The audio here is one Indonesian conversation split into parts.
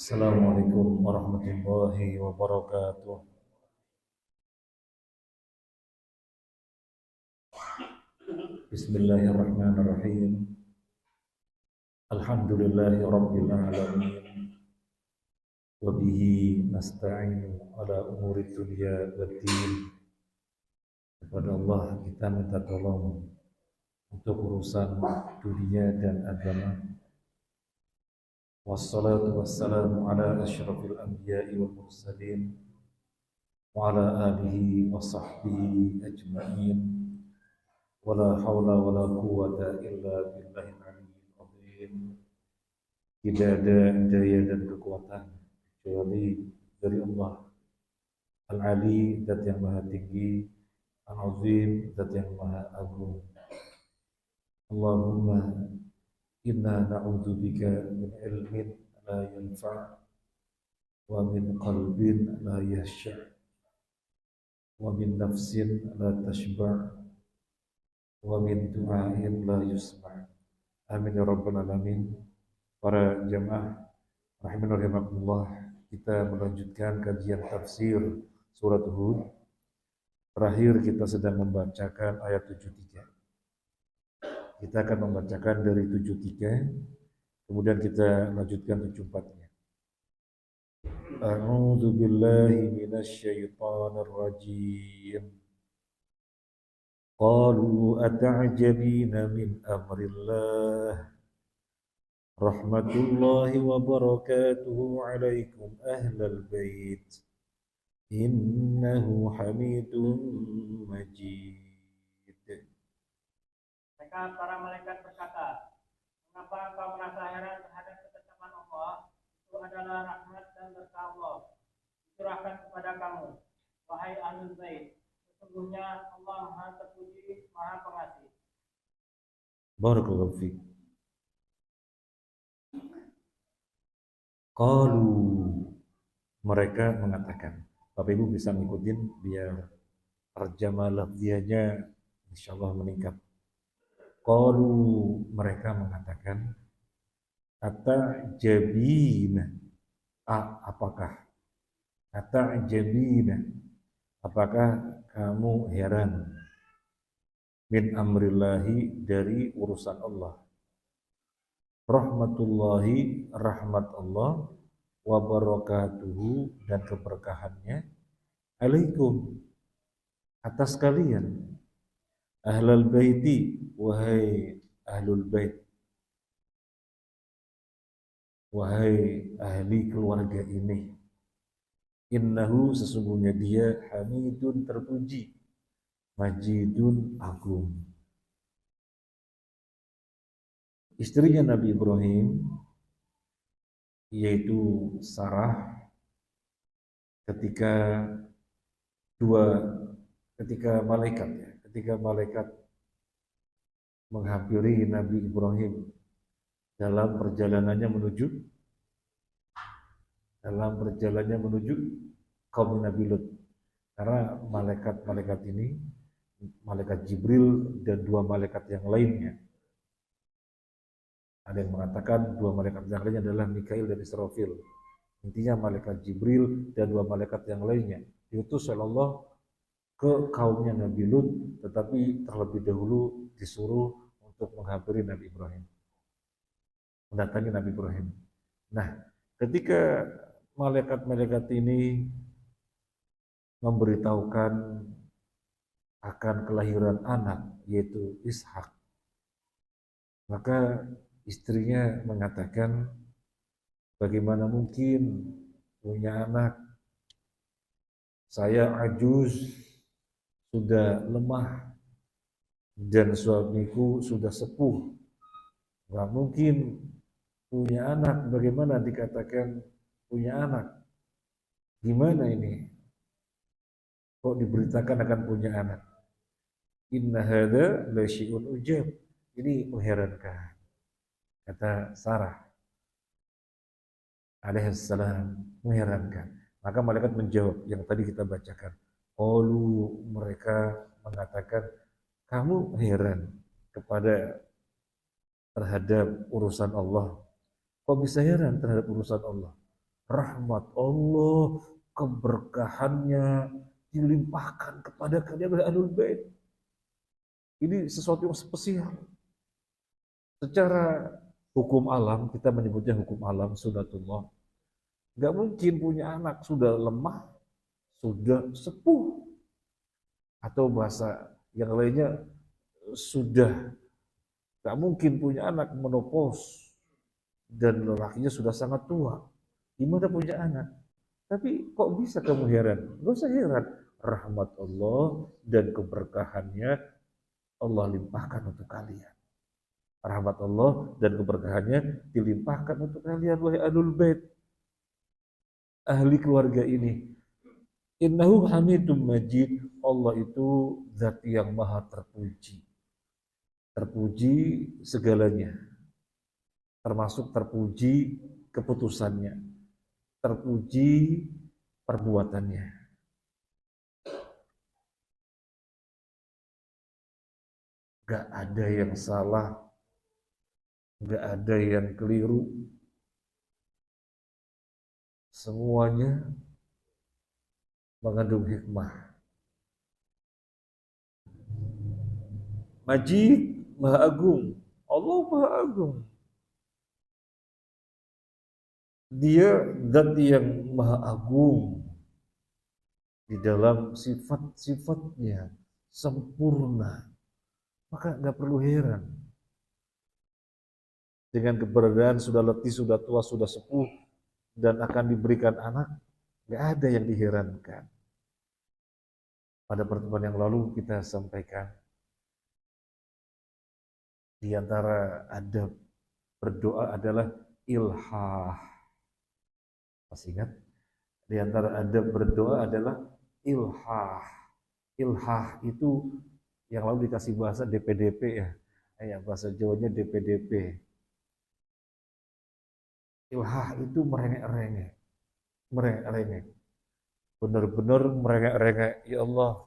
Assalamualaikum warahmatullahi wabarakatuh. Bismillahirrahmanirrahim. Alhamdulillahi rabbil alamin. Wa bihi nasta'inu ala umuri dunya waddin. Kepada Allah kita minta tolong untuk urusan dunia dan agama. Wassalatu wassalamu ala asyrafil anbiya'i wal mursalin wa ala alihi wa sahbihi ajma'in. Wala haula wala quwwata illa billahil aliyyil azim. Tidak ada daya dan kekuatan kecuali dari Allah Al-Ali, zat yang maha tinggi, Al-Azim, zat yang maha agung. Allahumma inna na'udzubika min ilmin la yanfa' wa min qalbin la yashfa' wa min nafsin la tashba' wa min du'ain la yusma'. Amin ya rabbal alamin. Para jamaah rahimin rahimakumullah, kita melanjutkan kajian tafsir surat Hud. Terakhir kita sedang membacakan ayat 73. Kita akan membacakan dari 73, kemudian kita lanjutkan 74-nya. A'udzu billahi minasyaitonir rajim. Qalu ata'jabina min amrillah. Rahmatullahi wa barakatuhu alaikum ahlal bait. Innahu hamidun majid. Mereka para malaikat berkata, mengapa engkau merasa heran terhadap ketetapan Allah? Itu adalah rahmat dan berkah Allah dicurahkan kepada kamu, wahai ahlul bait. Sesungguhnya Allah Maha terpuji, Maha pengasih. Barakallahu fiik. Qalu, mereka mengatakan. Bapak Ibu bisa ngikutin biar terjemah lafziahnya insyaallah meningkat. Qalu, mereka mengatakan, ata'jabina, apakah ata'jabina, apakah kamu heran min amrillahi, dari urusan Allah, rahmatullahi, rahmat Allah, wa barakatuhu, dan keberkahannya, alaikum, atas kalian, ahlal baiti, wahai ahlul bait, wahai ahli keluarga ini. Innahu, sesungguhnya dia, hamidun, terpuji, majidun, agung. Istrinya Nabi Ibrahim, yaitu Sarah, ketika malaikat menghampiri Nabi Ibrahim dalam perjalanannya menuju kaum Nabi Lut. Karena malaikat ini, malaikat Jibril dan dua malaikat yang lainnya, ada yang mengatakan dua malaikat yang lainnya adalah Mikail dan Israfil. Intinya malaikat Jibril dan dua malaikat yang lainnya diutus oleh Allah ke kaumnya Nabi Lut, tetapi terlebih dahulu disuruh untuk menghampiri Nabi Ibrahim, mendatangi Nabi Ibrahim. Nah, ketika malaikat-malaikat ini memberitahukan akan kelahiran anak, yaitu Ishak, maka istrinya mengatakan, bagaimana mungkin punya anak? Saya ajuz, sudah lemah, dan suamiku sudah sepuh. Nggak mungkin punya anak. Bagaimana dikatakan punya anak? Gimana ini? Kok diberitakan akan punya anak? Inna hadza la syai'un ujab. Ini mengherankan, kata Sarah alaihissalam, mengherankan. Maka malaikat menjawab yang tadi kita bacakan. Qalu, mereka mengatakan, kamu heran terhadap urusan Allah. Kok bisa heran terhadap urusan Allah? rahmat Allah, keberkahannya dilimpahkan kepada kalian oleh Ahlul Bait. Ini sesuatu yang spesial. Secara hukum alam, kita menyebutnya hukum alam, sunatullah. Gak mungkin punya anak sudah lemah, sudah sepuh, atau bahasa yang lainnya sudah gak mungkin punya anak menopause dan lelakinya sudah sangat tua. Gimana punya anak? Tapi kok bisa kamu heran? Gak usah heran. Rahmat Allah dan keberkahannya Allah limpahkan untuk kalian. Rahmat Allah dan keberkahannya dilimpahkan untuk kalian, wahai Ahlul Bait, ahli keluarga ini. Innahu hamidum majid. Allah itu zat yang maha terpuji. Terpuji segalanya, termasuk terpuji keputusannya, terpuji perbuatannya. Gak ada yang salah, gak ada yang keliru. Semuanya mengandung hikmah. Majid, Maha Agung. Allah Maha Agung. Dia zat yang Maha Agung di dalam sifat-sifatnya sempurna. Maka nggak perlu heran dengan keberadaan sudah letih, sudah tua, sudah sepuh dan akan diberikan anak. Nggak ada yang diherankan. Pada pertemuan yang lalu kita sampaikan di antara adab berdoa adalah ilhah. Masih ingat? Di antara adab berdoa adalah ilhah. Ilhah itu yang lalu dikasih bahasa DPDP ya. Bahasa Jawanya DPDP. Ilhah itu merengek-rengek. Merengek-rengek. Benar-benar merengek-rengek. Ya Allah,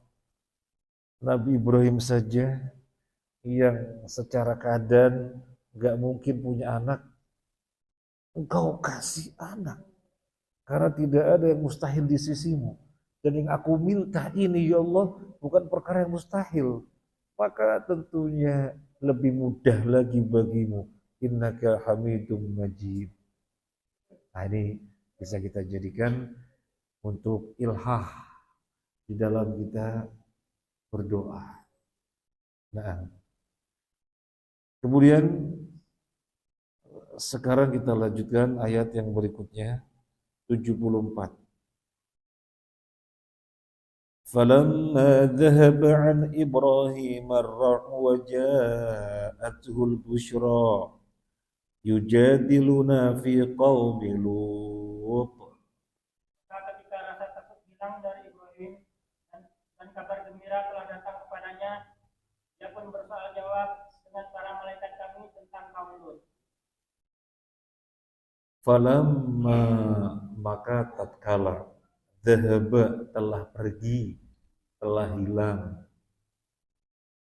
Nabi Ibrahim saja yang secara keadaan gak mungkin punya anak, Engkau kasih anak. Karena tidak ada yang mustahil di sisimu. Dan yang aku minta ini ya Allah bukan perkara yang mustahil. Maka tentunya lebih mudah lagi bagimu. Innaka hamidum majid. Nah ini bisa kita jadikan untuk ilhah di dalam kita berdoa. Nah, kemudian sekarang kita lanjutkan ayat yang berikutnya 74. Falamma dhahaba an Ibrahim ar-ra'u wa ja'atuhu al-bushra yujadiluna fi qaumi Lut. Ketika rasa takut hilang dari Ibrahim dan kabar gembira telah datang kepadanya, dia pun bersoal jawab dengan para malaikat kami tentang kaum Lut. Falamma, maka tatkala dhahaba, telah pergi, telah hilang.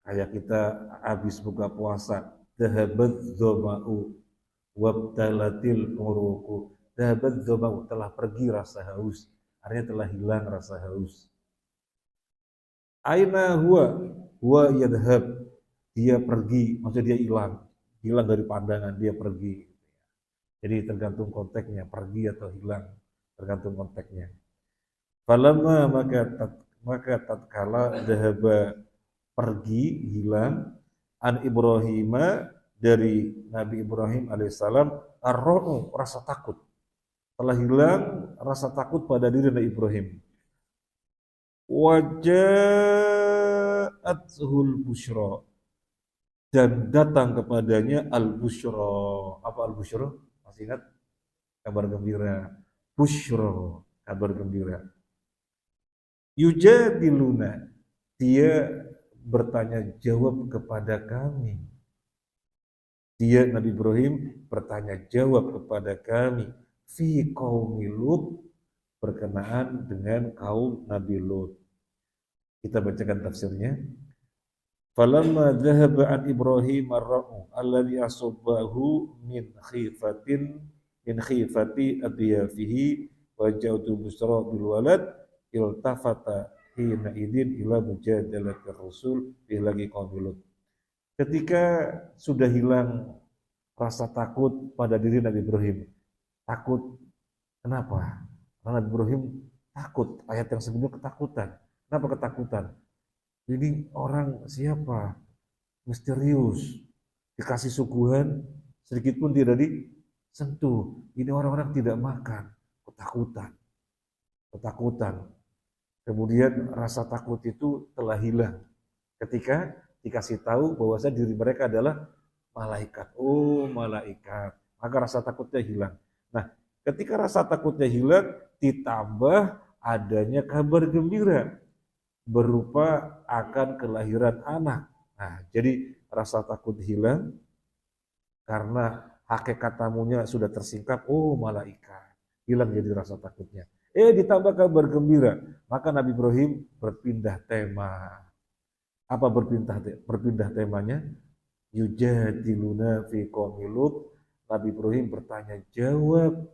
Kayak kita habis buka puasa, dhahabat dhama'u wabtalatil uruqu. Dhahabat dhama'u, telah pergi rasa haus, artinya telah hilang rasa haus. Aina huwa yadhhab, dia pergi, maksudnya dia hilang dari pandangan, dia pergi. Jadi tergantung konteksnya, pergi atau hilang, tergantung konteksnya. Falamma, maka tatkala dhahaba, pergi, hilang, an Ibrahima, dari Nabi Ibrahim alaihissalam, ar-ra'u, rasa takut. Telah hilang rasa takut pada diri Nabi Ibrahim. Waja'athul busyra, dan datang kepadanya al-busyra. Apa al-busyra? Masih ingat? Kabar gembira. Busyra, kabar gembira. Yujadiluna, dia bertanya jawab kepada kami. Dia, Nabi Ibrahim, bertanya jawab kepada kami. Fi qaumi Lut, berkenaan dengan kaum Nabi Lut. Kita bacakan tafsirnya. Falamma dhahaba an Ibrahim ar-ra'u alladhi asabahu min khifatin min khifati adyafihi wa ja'utu busra bil walad iltafata hina idin ila mujadalati rasul fi lagi qabilut. Ketika sudah hilang rasa takut pada diri Nabi Ibrahim. Takut kenapa? Karena Nabi Ibrahim takut. Ayat yang sebelumnya ketakutan. Kenapa ketakutan? Ini orang siapa? Misterius. Dikasih suguhan, sedikit pun tidak disentuh. Ini orang-orang tidak makan. Ketakutan. Ketakutan. Kemudian rasa takut itu telah hilang. Ketika dikasih tahu bahwasanya diri mereka adalah malaikat. Oh, malaikat. Maka rasa takutnya hilang. Nah, ketika rasa takutnya hilang, ditambah adanya kabar gembira berupa akan kelahiran anak. Nah, jadi rasa takut hilang karena hakikat tamunya sudah tersingkap. Oh, malaikat. Hilang jadi rasa takutnya. Ditambah kabar gembira. Maka Nabi Ibrahim berpindah tema. Apa berpindah temanya? Yujadiluna fi qaumi Lut. Nabi Ibrahim bertanya jawab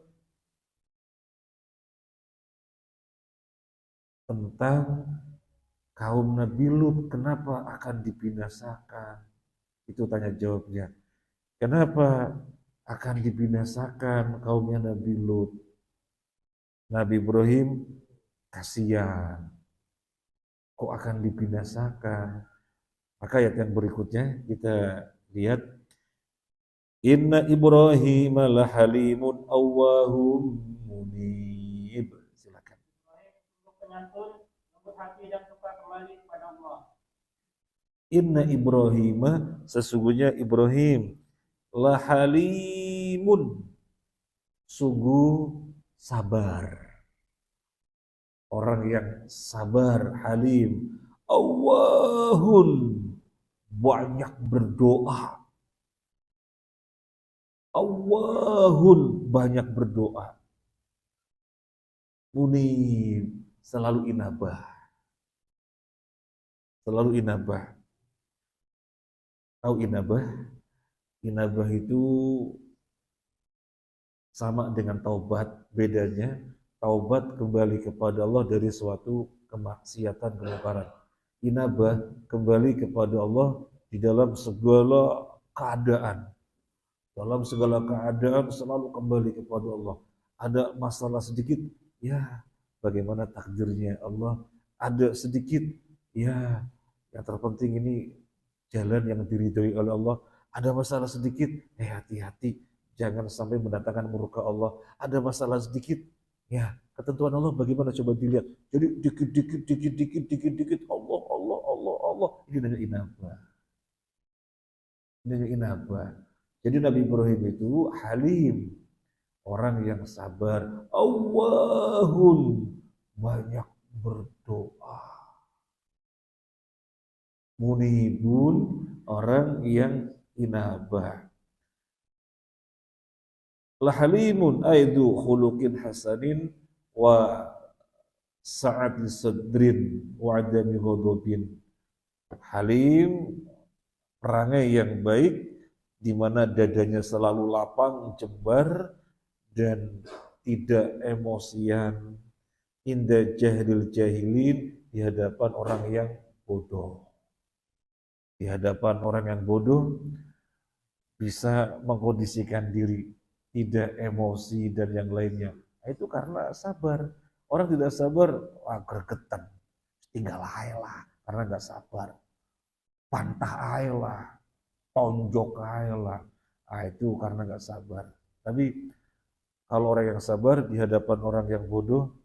tentang kaum Nabi Lut, kenapa akan dibinasakan? Itu tanya jawabnya. Kenapa akan dibinasakan kaumnya Nabi Lut? Nabi Ibrahim kasihan. Kok akan dibinasakan? Maka ayat yang berikutnya kita lihat. Inna Ibrahim lahalimun awwahum munib. Silakan. Penyantun, lembut hati dan suka kembali kepada Allah. Inna Ibrahim, sesungguhnya Ibrahim lahalimun, sungguh sabar. Orang yang sabar, halim. Awwahun, banyak berdoa. Awwahun, banyak berdoa. Munib, selalu inabah. Selalu inabah. Tahu inabah? Inabah itu sama dengan taubat. Bedanya, taubat kembali kepada Allah dari suatu kemaksiatan, kemungkaran. Inabah kembali kepada Allah di dalam segala keadaan. Dalam segala keadaan selalu kembali kepada Allah. Ada masalah sedikit, ya bagaimana takdirnya Allah. Ada sedikit, ya yang terpenting ini jalan yang diridhoi oleh Allah. Ada masalah sedikit, hati-hati, jangan sampai mendatangkan murka Allah. Ada masalah sedikit, ya ketentuan Allah bagaimana coba dilihat. Jadi dikit, Allah, Allah, Allah, Allah. Ini namanya inabah. Ini namanya inabah. Jadi Nabi Ibrahim itu halim, orang yang sabar. Awwahun, banyak berdoa. Munibun, orang yang inabah. Lahalimun aidu khuluqin hasanin wa sa'ati sadrin wa adami ghadabin. Halim, perangai yang baik, di mana dadanya selalu lapang, jembar, dan tidak emosian. Inda jahlil jahilin, di hadapan orang yang bodoh. Di hadapan orang yang bodoh, bisa mengkondisikan diri, tidak emosi dan yang lainnya. Itu karena sabar. Orang tidak sabar, gregetan. Tinggal aja karena nggak sabar. Pantah aja, tonjok aja. Itu karena nggak sabar. Tapi kalau orang yang sabar di hadapan orang yang bodoh,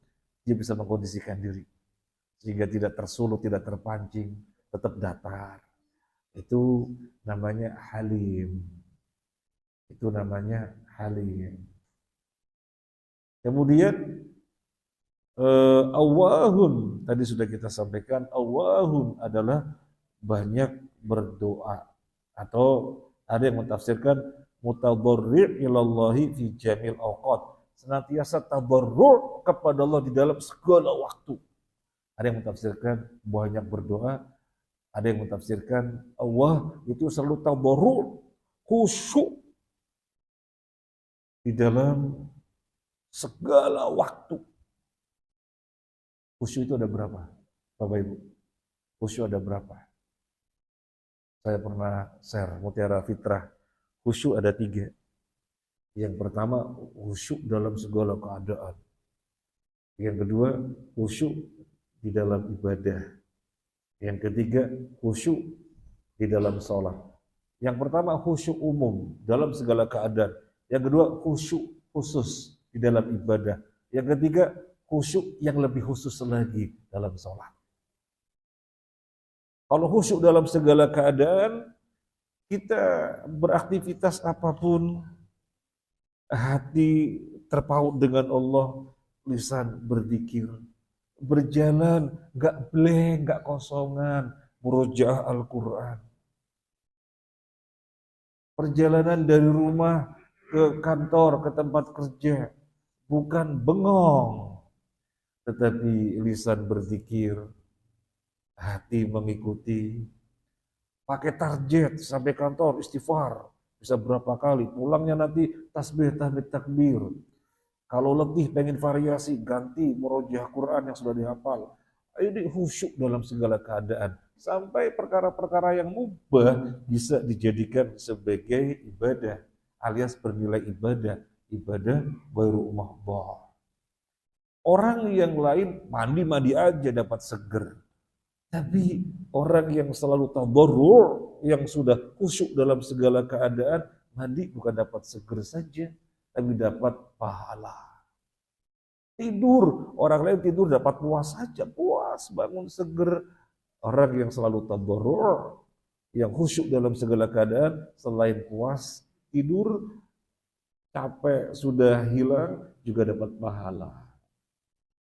dia bisa mengkondisikan diri sehingga tidak tersulut, tidak terpancing, tetap datar. Itu namanya halim. Itu namanya halim. Kemudian awahun, tadi sudah kita sampaikan, awahun adalah banyak berdoa, atau ada yang mentafsirkan mutadarri' ilallahi fi jamil awqat, senantiasa tadarru' kepada Allah di dalam segala waktu. Ada yang mentafsirkan banyak berdoa, ada yang mentafsirkan Allah itu selalu tadarru', khusyuk. di dalam segala waktu. Khusyuk itu ada berapa, Bapak Ibu? Khusyuk ada berapa? Saya pernah share Mutiara Fitrah. Khusyuk ada 3. Yang pertama, khusyuk dalam segala keadaan. Yang kedua, khusyuk di dalam ibadah. Yang ketiga, khusyuk di dalam sholat. Yang pertama, khusyuk umum dalam segala keadaan. Yang kedua, khusyuk khusus di dalam ibadah. Yang ketiga, khusyuk yang lebih khusus lagi dalam sholat. Kalau khusyuk dalam segala keadaan, kita beraktivitas apapun, hati terpaut dengan Allah, lisan berzikir, berjalan nggak blank, nggak kosongan, murojaah Al-Quran. Perjalanan dari rumah ke kantor, ke tempat kerja, bukan bengong, tetapi lisan berzikir, hati mengikuti, pakai target sampai kantor istighfar, bisa berapa kali, pulangnya nanti tasbih, tahmid, takbir. Kalau letih pengen variasi, ganti murojaah Quran yang sudah dihafal. Ini khusyuk dalam segala keadaan. Sampai perkara-perkara yang mubah bisa dijadikan sebagai ibadah, alias bernilai ibadah. Ibadah ghairu mahdhah. Orang yang lain mandi-mandi aja dapat seger. Tapi orang yang selalu tadarrur, yang sudah khusyuk dalam segala keadaan, mandi bukan dapat seger saja, tapi dapat pahala. Tidur, orang lain tidur dapat puas saja, puas, bangun seger. Orang yang selalu tadarrur, yang khusyuk dalam segala keadaan, selain puas, tidur, capek sudah hilang, juga dapat pahala.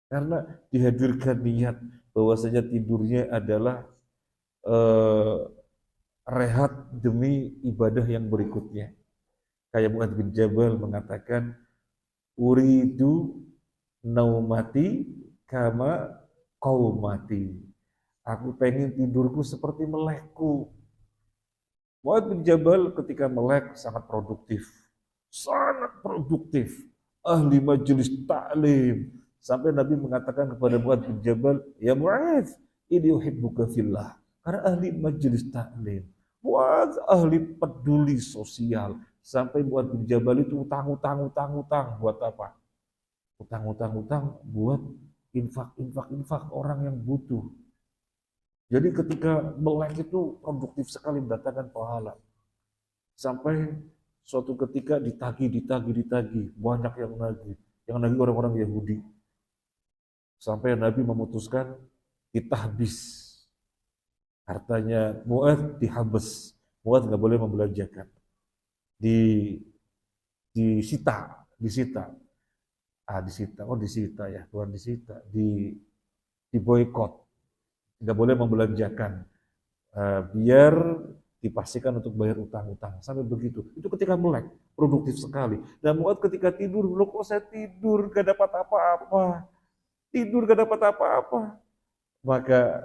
Karena dihadirkan niat bahwasanya tidurnya adalah rehat demi ibadah yang berikutnya. Kayak Mu'adz bin Jabal mengatakan, uridu naumati kama qaumati. Aku pengen tidurku seperti melekku. Mu'adz bin Jabal ketika melek sangat produktif. Sangat produktif. Ahli majelis ta'lim. Sampai Nabi mengatakan kepada Mu'adz bin Jabal, ya Mu'adz, ini uhibbuka fillah. Karena ahli majelis ta'lim. Mu'adz ahli peduli sosial. Sampai Mu'adz bin Jabal itu utang. Buat apa? Utang buat infak orang yang butuh. Jadi ketika melek itu produktif sekali mendatangkan pahala. Sampai suatu ketika ditagih. Banyak yang nagih. Yang nagih orang-orang Yahudi. Sampai Nabi memutuskan ditahbis. Hartanya Mu'adz dihabis. Mu'adz nggak boleh membelanjakan. Disita. Disita ya, Tuhan disita. Diboikot. Nggak boleh membelanjakan. Biar dipastikan untuk bayar utang-utang. Sampai begitu. Itu ketika melek, produktif sekali. Dan Mu'adz ketika tidur, loh kok saya tidur, gak dapat apa-apa. Maka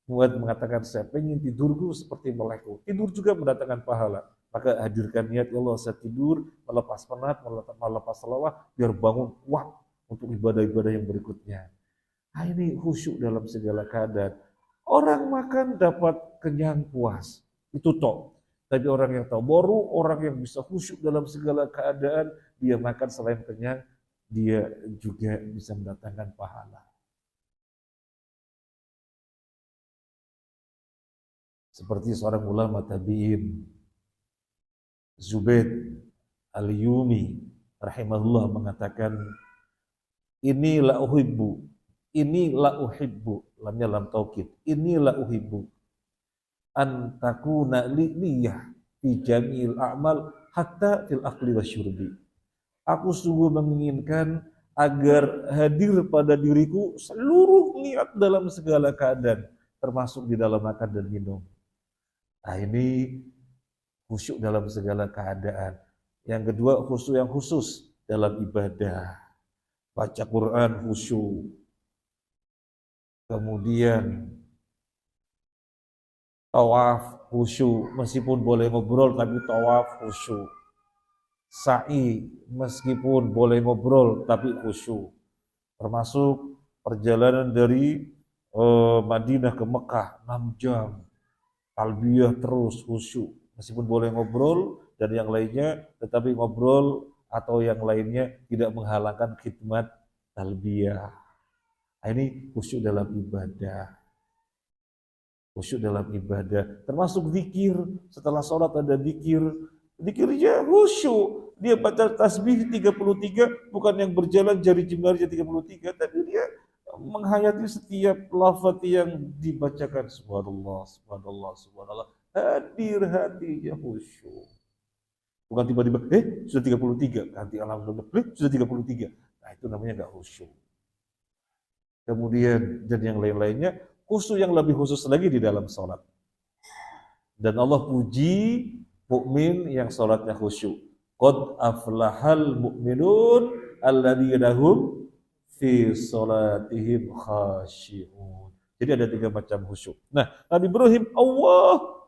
Mu'adz mengatakan, saya pengen tidurku seperti melekku. Tidur juga mendatangkan pahala. Maka hadirkan niat, ya Allah, saya tidur, melepas penat, melepas lelah, biar bangun kuat untuk ibadah-ibadah yang berikutnya. Nah, ini khusyuk dalam segala keadaan. Orang makan dapat kenyang puas, itu toh. Tapi orang yang tahu, baru orang yang bisa khusyuk dalam segala keadaan, dia makan selain kenyang, dia juga bisa mendatangkan pahala. Seperti seorang ulama tabi'in, Zubayd al-Yumi rahimahullah mengatakan, ini la uhibbu, lamnya lam taukid, ini la uhibbu an takuna li niyah fi jami'il a'mal hatta fil akli wasyurbi. Aku sungguh menginginkan agar hadir pada diriku seluruh niat dalam segala keadaan, termasuk di dalam makan dan minum. Nah, ini khusyuk dalam segala keadaan. Yang kedua, khusyuk yang khusus dalam ibadah. Baca Quran khusyuk. Kemudian tawaf khusyuk, meskipun boleh ngobrol tapi tawaf khusyuk. sa'i meskipun boleh ngobrol tapi khusyuk. Termasuk perjalanan dari Madinah ke Mekah 6 jam. Talbiyah terus khusyuk. Meskipun boleh ngobrol dan yang lainnya, tetapi ngobrol atau yang lainnya tidak menghalangkan khidmat talbiyah. Nah, ini khusyuk dalam ibadah. Khusyuk dalam ibadah. Termasuk zikir. Setelah sholat ada zikir. Zikirnya khusyuk. Dia baca tasbih 33, bukan yang berjalan jari jemarinya 33, tapi dia menghayati setiap lafaz yang dibacakan. Subhanallah, subhanallah, subhanallah. Hadir hatinya khusyuk. Bukan tiba-tiba, sudah 33, ganti alhamdulillah, sudah 33. Nah itu namanya gak khusyuk. Kemudian, dan yang lain-lainnya, khusyuk yang lebih khusus lagi di dalam sholat. Dan Allah puji mukmin yang sholatnya khusyuk. Qad aflahal mu'minun alladzina hum fi sholatihim khasyi'un. Jadi ada 3 macam khusyuk. Nah, Nabi Ibrahim Allah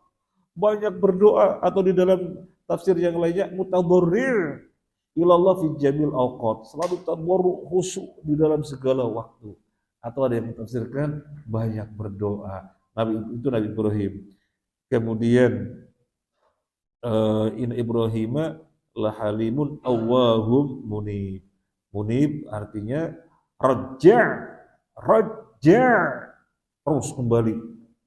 banyak berdoa, atau di dalam tafsir yang lainnya mutadarrir ilallah fi jamil awqat, selalu tadarru khusyuk di dalam segala waktu. Atau ada yang mentafsirkan banyak berdoa. Nabi Ibrahim. Kemudian in Ibrahim lahalimun awwahum munib. Munib artinya raja terus kembali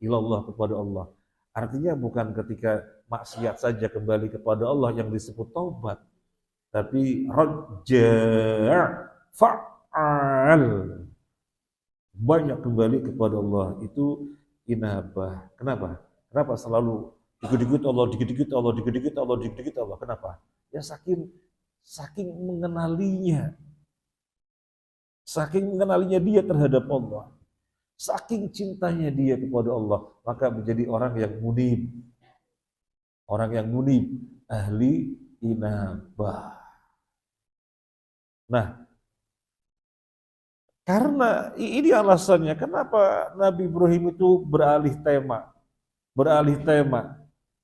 ilallah, kepada Allah. Artinya bukan ketika maksiat saja kembali kepada Allah yang disebut taubat, tapi raja fa'al, banyak kembali kepada Allah, itu inabah. Kenapa selalu dikit-dikit Allah, dikit-dikit Allah, dikit-dikit Allah, dikit-dikit Allah? Kenapa? Ya saking mengenalinya. Saking mengenalinya dia terhadap Allah. Saking cintanya dia kepada Allah, maka menjadi orang yang munib. Orang yang munib, ahli inabah. Nah, karena ini alasannya kenapa Nabi Ibrahim itu beralih tema.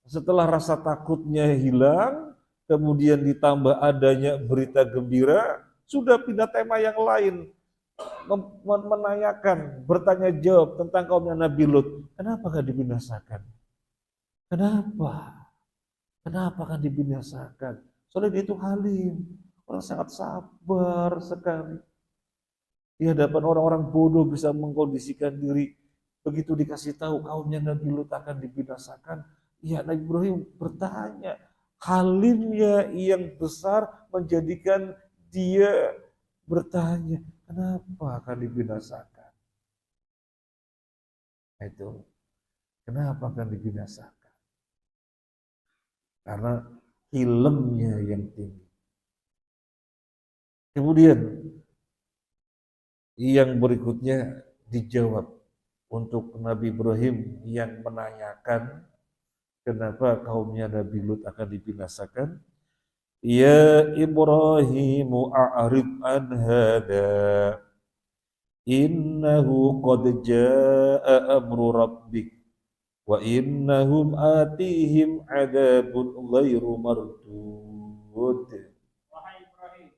Setelah rasa takutnya hilang, kemudian ditambah adanya berita gembira, sudah pindah tema yang lain. Menanyakan, bertanya jawab tentang kaumnya Nabi Lut. Kenapa kan dibinasakan? Kenapa kan dibinasakan? Soalnya dia itu halim, orang sangat sabar sekali. Di hadapan orang-orang bodoh bisa mengkondisikan diri. Begitu dikasih tahu kaumnya Nabi Lut akan dibinasakan, ya Nabi Ibrahim bertanya. Halimnya yang besar menjadikan dia bertanya, kenapa akan dibinasakan? Itu, kenapa akan dibinasakan? Karena hilmnya yang tinggi. Kemudian yang berikutnya dijawab untuk Nabi Ibrahim yang menanyakan kenapa kaumnya Nabi Lut akan dibinasakan. Ya Ibrahim a'rid an hada innahu qad jaa amru rabbik wa innahum atihim adzabun ghairu mardud. Wahai Ibrahim,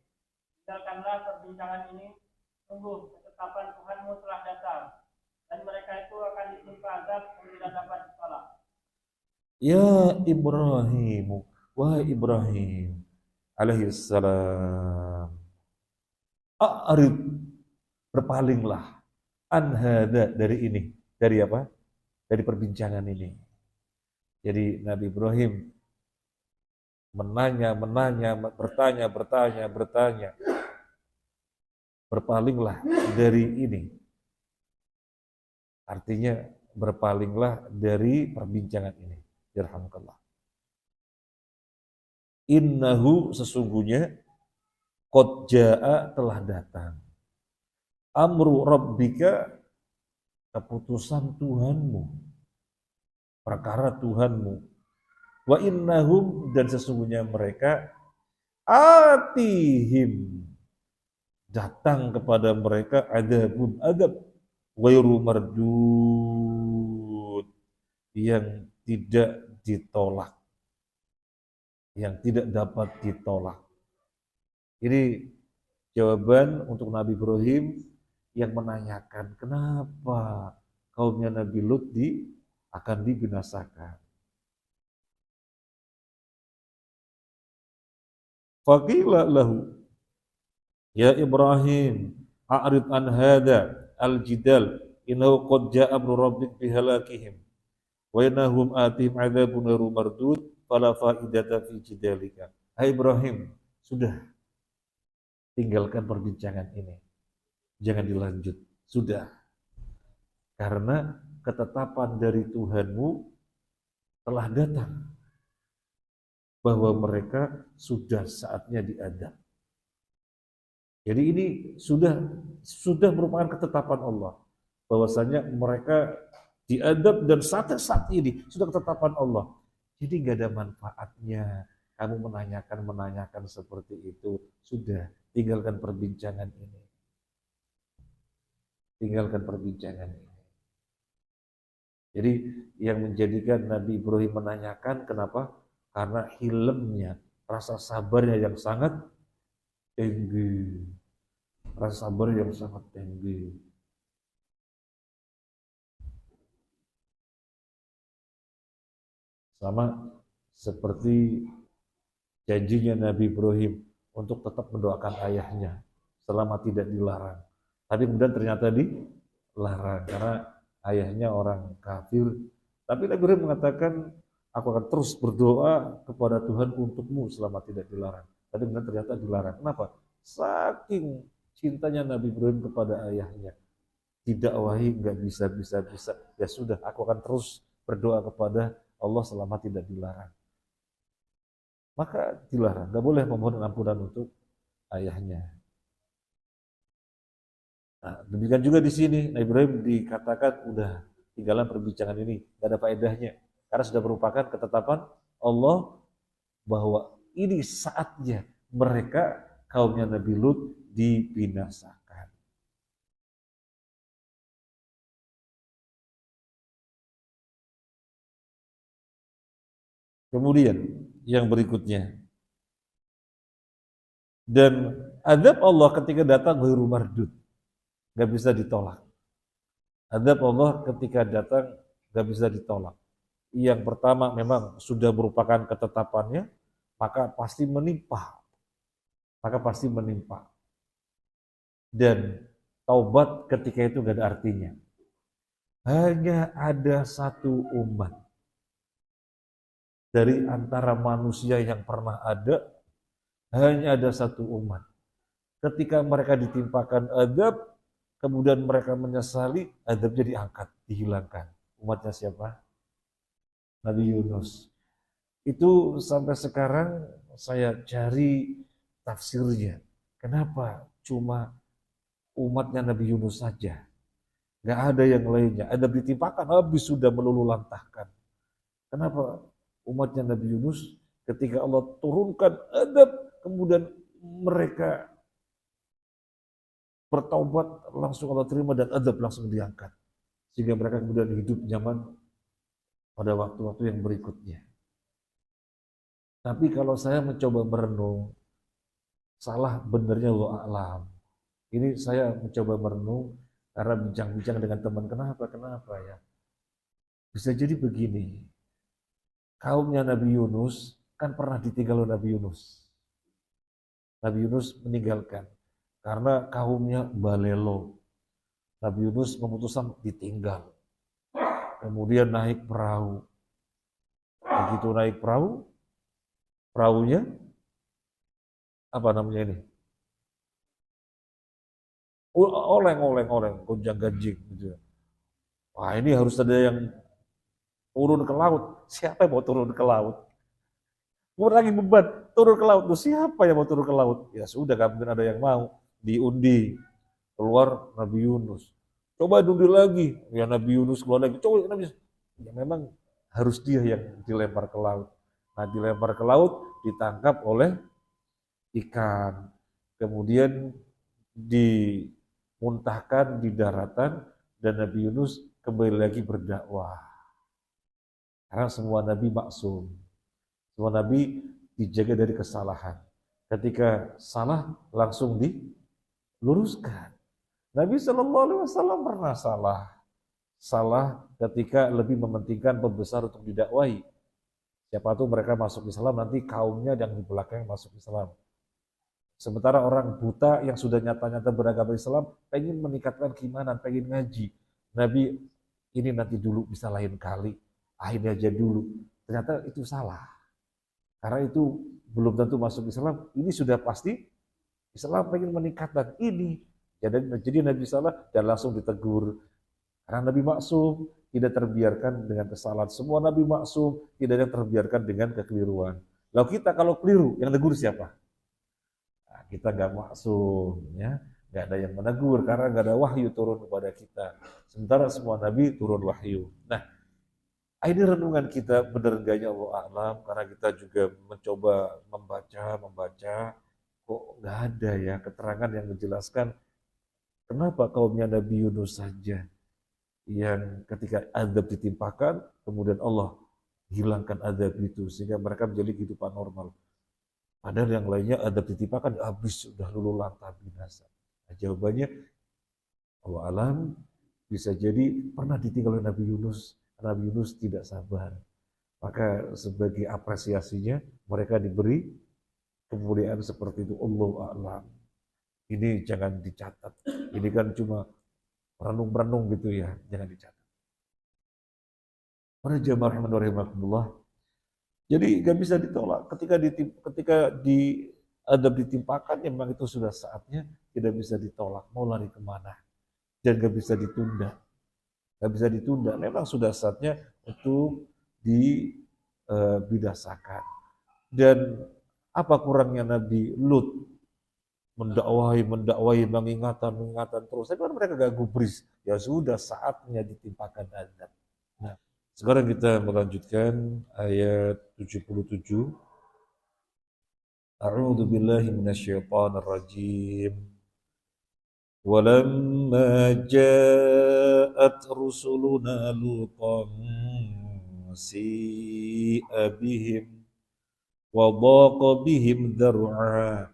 tinggalkanlah perbincangan ini. Sungguh ketetapan Tuhanmu telah datang, dan mereka itu akan ditimpa azab yang tidak dapat ditolak. Ya Ibrahim, wahai Ibrahim alaihissalam, a'rid, berpalinglah, an hada, dari ini. Dari apa? Dari perbincangan ini. Jadi Nabi Ibrahim bertanya. Berpalinglah dari ini. Artinya berpalinglah dari perbincangan ini. Yarhamukallah. Innahu, sesungguhnya, qad jaa, telah datang. Amru rabbika, keputusan Tuhanmu. Perkara Tuhanmu. Wa innahum, dan sesungguhnya mereka, atihim, datang kepada mereka adab ghairu mardud, yang tidak ditolak. yang tidak dapat ditolak. Ini jawaban untuk Nabi Ibrahim yang menanyakan kenapa kaumnya Nabi Lut akan dibinasakan. Faqila lahu ya Ibrahim a'rid an hada al-jidal innahu qad ja'a amru rabbik bihalakihim wa innahum atihim adzabun ghairu mardud fala faidata fi jidalika. Hai Ibrahim, sudah tinggalkan perbincangan ini. Jangan dilanjut. Sudah. Karena ketetapan dari Tuhanmu telah datang bahwa mereka sudah saatnya diadab. Jadi ini sudah merupakan ketetapan Allah bahwasanya mereka diadab dan saat ini sudah ketetapan Allah. Jadi nggak ada manfaatnya kamu menanyakan seperti itu. Sudah, tinggalkan perbincangan ini. Tinggalkan perbincangan ini. Jadi yang menjadikan Nabi Ibrahim menanyakan kenapa? Karena hilmnya, rasa sabarnya yang sangat tinggi. Rasa sabar yang sangat tinggi. Sama seperti janjinya Nabi Ibrahim untuk tetap mendoakan ayahnya selama tidak dilarang. Tapi kemudian ternyata dilarang karena ayahnya orang kafir. Tapi Nabi Ibrahim mengatakan, aku akan terus berdoa kepada Tuhan untukmu selama tidak dilarang. Tapi kemudian ternyata dilarang. Kenapa? Saking cintanya Nabi Ibrahim kepada ayahnya. Didakwahi nggak bisa. Ya sudah, aku akan terus berdoa kepada Allah selama tidak dilarang. Maka dilarang, nggak boleh memohon ampunan untuk ayahnya. Nah, demikian juga di sini, Nabi Ibrahim dikatakan udah tinggalan perbincangan ini, nggak ada faedahnya, karena sudah merupakan ketetapan Allah bahwa ini saatnya mereka kaumnya Nabi Lut dibinasakan. Kemudian yang berikutnya, dan azab Allah ketika datang ghairu mardud, nggak bisa ditolak. Azab Allah ketika datang nggak bisa ditolak. Yang pertama memang sudah merupakan ketetapannya, maka pasti menimpa. Dan taubat ketika itu nggak ada artinya. Hanya ada satu umat dari antara manusia yang pernah ada, hanya ada satu umat. Ketika mereka ditimpakan azab, kemudian mereka menyesali, azabnya diangkat, dihilangkan. Umatnya siapa? Nabi Yunus. Itu sampai sekarang saya cari tafsirnya. Kenapa cuma umatnya Nabi Yunus saja? Gak ada yang lainnya. Azab ditimpakan, habis sudah melulu lantahkan. Kenapa umatnya Nabi Yunus ketika Allah turunkan azab, kemudian mereka bertaubat, langsung Allah terima dan azab langsung diangkat. Sehingga mereka kemudian hidup nyaman pada waktu-waktu yang berikutnya. Tapi kalau saya mencoba merenung, salah benernya Allah a'lam. Ini saya mencoba merenung karena bincang-bincang dengan teman, kenapa ya? Bisa jadi begini, kaumnya Nabi Yunus kan pernah ditinggal oleh Nabi Yunus. Nabi Yunus meninggalkan karena kaumnya balelo. Nabi Yunus memutuskan ditinggal. Kemudian naik perahu. Begitu naik perahu, perahunya apa namanya ini? Oleng, gonjang ganjing gitu. Wah, ini harus ada yang turun ke laut. Siapa yang mau turun ke laut? Mengurangi beban, turun ke laut. Tuh siapa yang mau turun ke laut? Ya sudah, gak mungkin ada yang mau. Diundi, keluar Nabi Yunus. Coba diundi lagi, ya Nabi Yunus keluar lagi. Coba Nabi Yunus. Ya memang harus dia yang dilempar ke laut. Nah, dilempar ke laut, ditangkap oleh ikan. Kemudian dimuntahkan di daratan, dan Nabi Yunus kembali lagi berdakwah. Karena semua Nabi maksum. Semua Nabi dijaga dari kesalahan. Ketika salah langsung diluruskan. Nabi Shallallahu Alaihi Wasallam pernah salah ketika lebih mementingkan pembesar untuk didakwahi. Siapa tuh mereka masuk Islam, nanti kaumnya yang di belakang masuk Islam. Sementara orang buta yang sudah nyata-nyata beragama Islam, pengen meningkatkan keimanan, pengen ngaji. Nabi, ini nanti dulu, bisa lain kali, akhirnya aja dulu. Ternyata itu salah. Karena itu belum tentu masuk Islam, ini sudah pasti Islam pengen meningkatkan ini. Jadi Nabi salah dan langsung ditegur. Karena Nabi maksum, tidak terbiarkan dengan kesalahan. Semua Nabi maksum, tidak ada yang terbiarkan dengan kekeliruan. Lalu kita kalau keliru, yang negur siapa? Nah, kita nggak maksum, ya, nggak ada yang menegur karena nggak ada wahyu turun kepada kita. Sementara semua Nabi turun wahyu. Nah, ini renungan kita benar enggaknya Allah A'lam, karena kita juga mencoba membaca, kok nggak ada ya keterangan yang menjelaskan kenapa kaumnya Nabi Yunus saja yang ketika azab ditimpakan, kemudian Allah hilangkan azab itu sehingga mereka menjadi kehidupan normal. Padahal yang lainnya azab ditimpakan habis sudah luluh lantak binasa. Nah, jawabannya Allah alam, bisa jadi pernah ditinggal oleh Nabi Yunus. Nabi Yunus tidak sabar. Maka sebagai apresiasinya mereka diberi kemuliaan seperti itu. Allah a'lam. Ini jangan dicatat. Ini kan cuma merenung-merenung gitu ya, jangan dicatat. Para jamaah rahimakumullah. Jadi nggak bisa ditolak. Ketika adab ditimpakan, memang itu sudah saatnya, tidak bisa ditolak. Mau lari kemana? Dan nggak bisa ditunda. Nggak bisa ditunda. Memang sudah saatnya untuk dibidasakan. Dan apa kurangnya Nabi Lut mendakwahi, mengingatkan terus. Tapi kan mereka gak gubris. Ya sudah saatnya ditimpakan azab. Nah, sekarang kita melanjutkan ayat 77. A'udzu billahi minasyaitonir rajim. Walamma ja'at rusuluna lutan si'a bihim wa dhaqa bihim dhar'a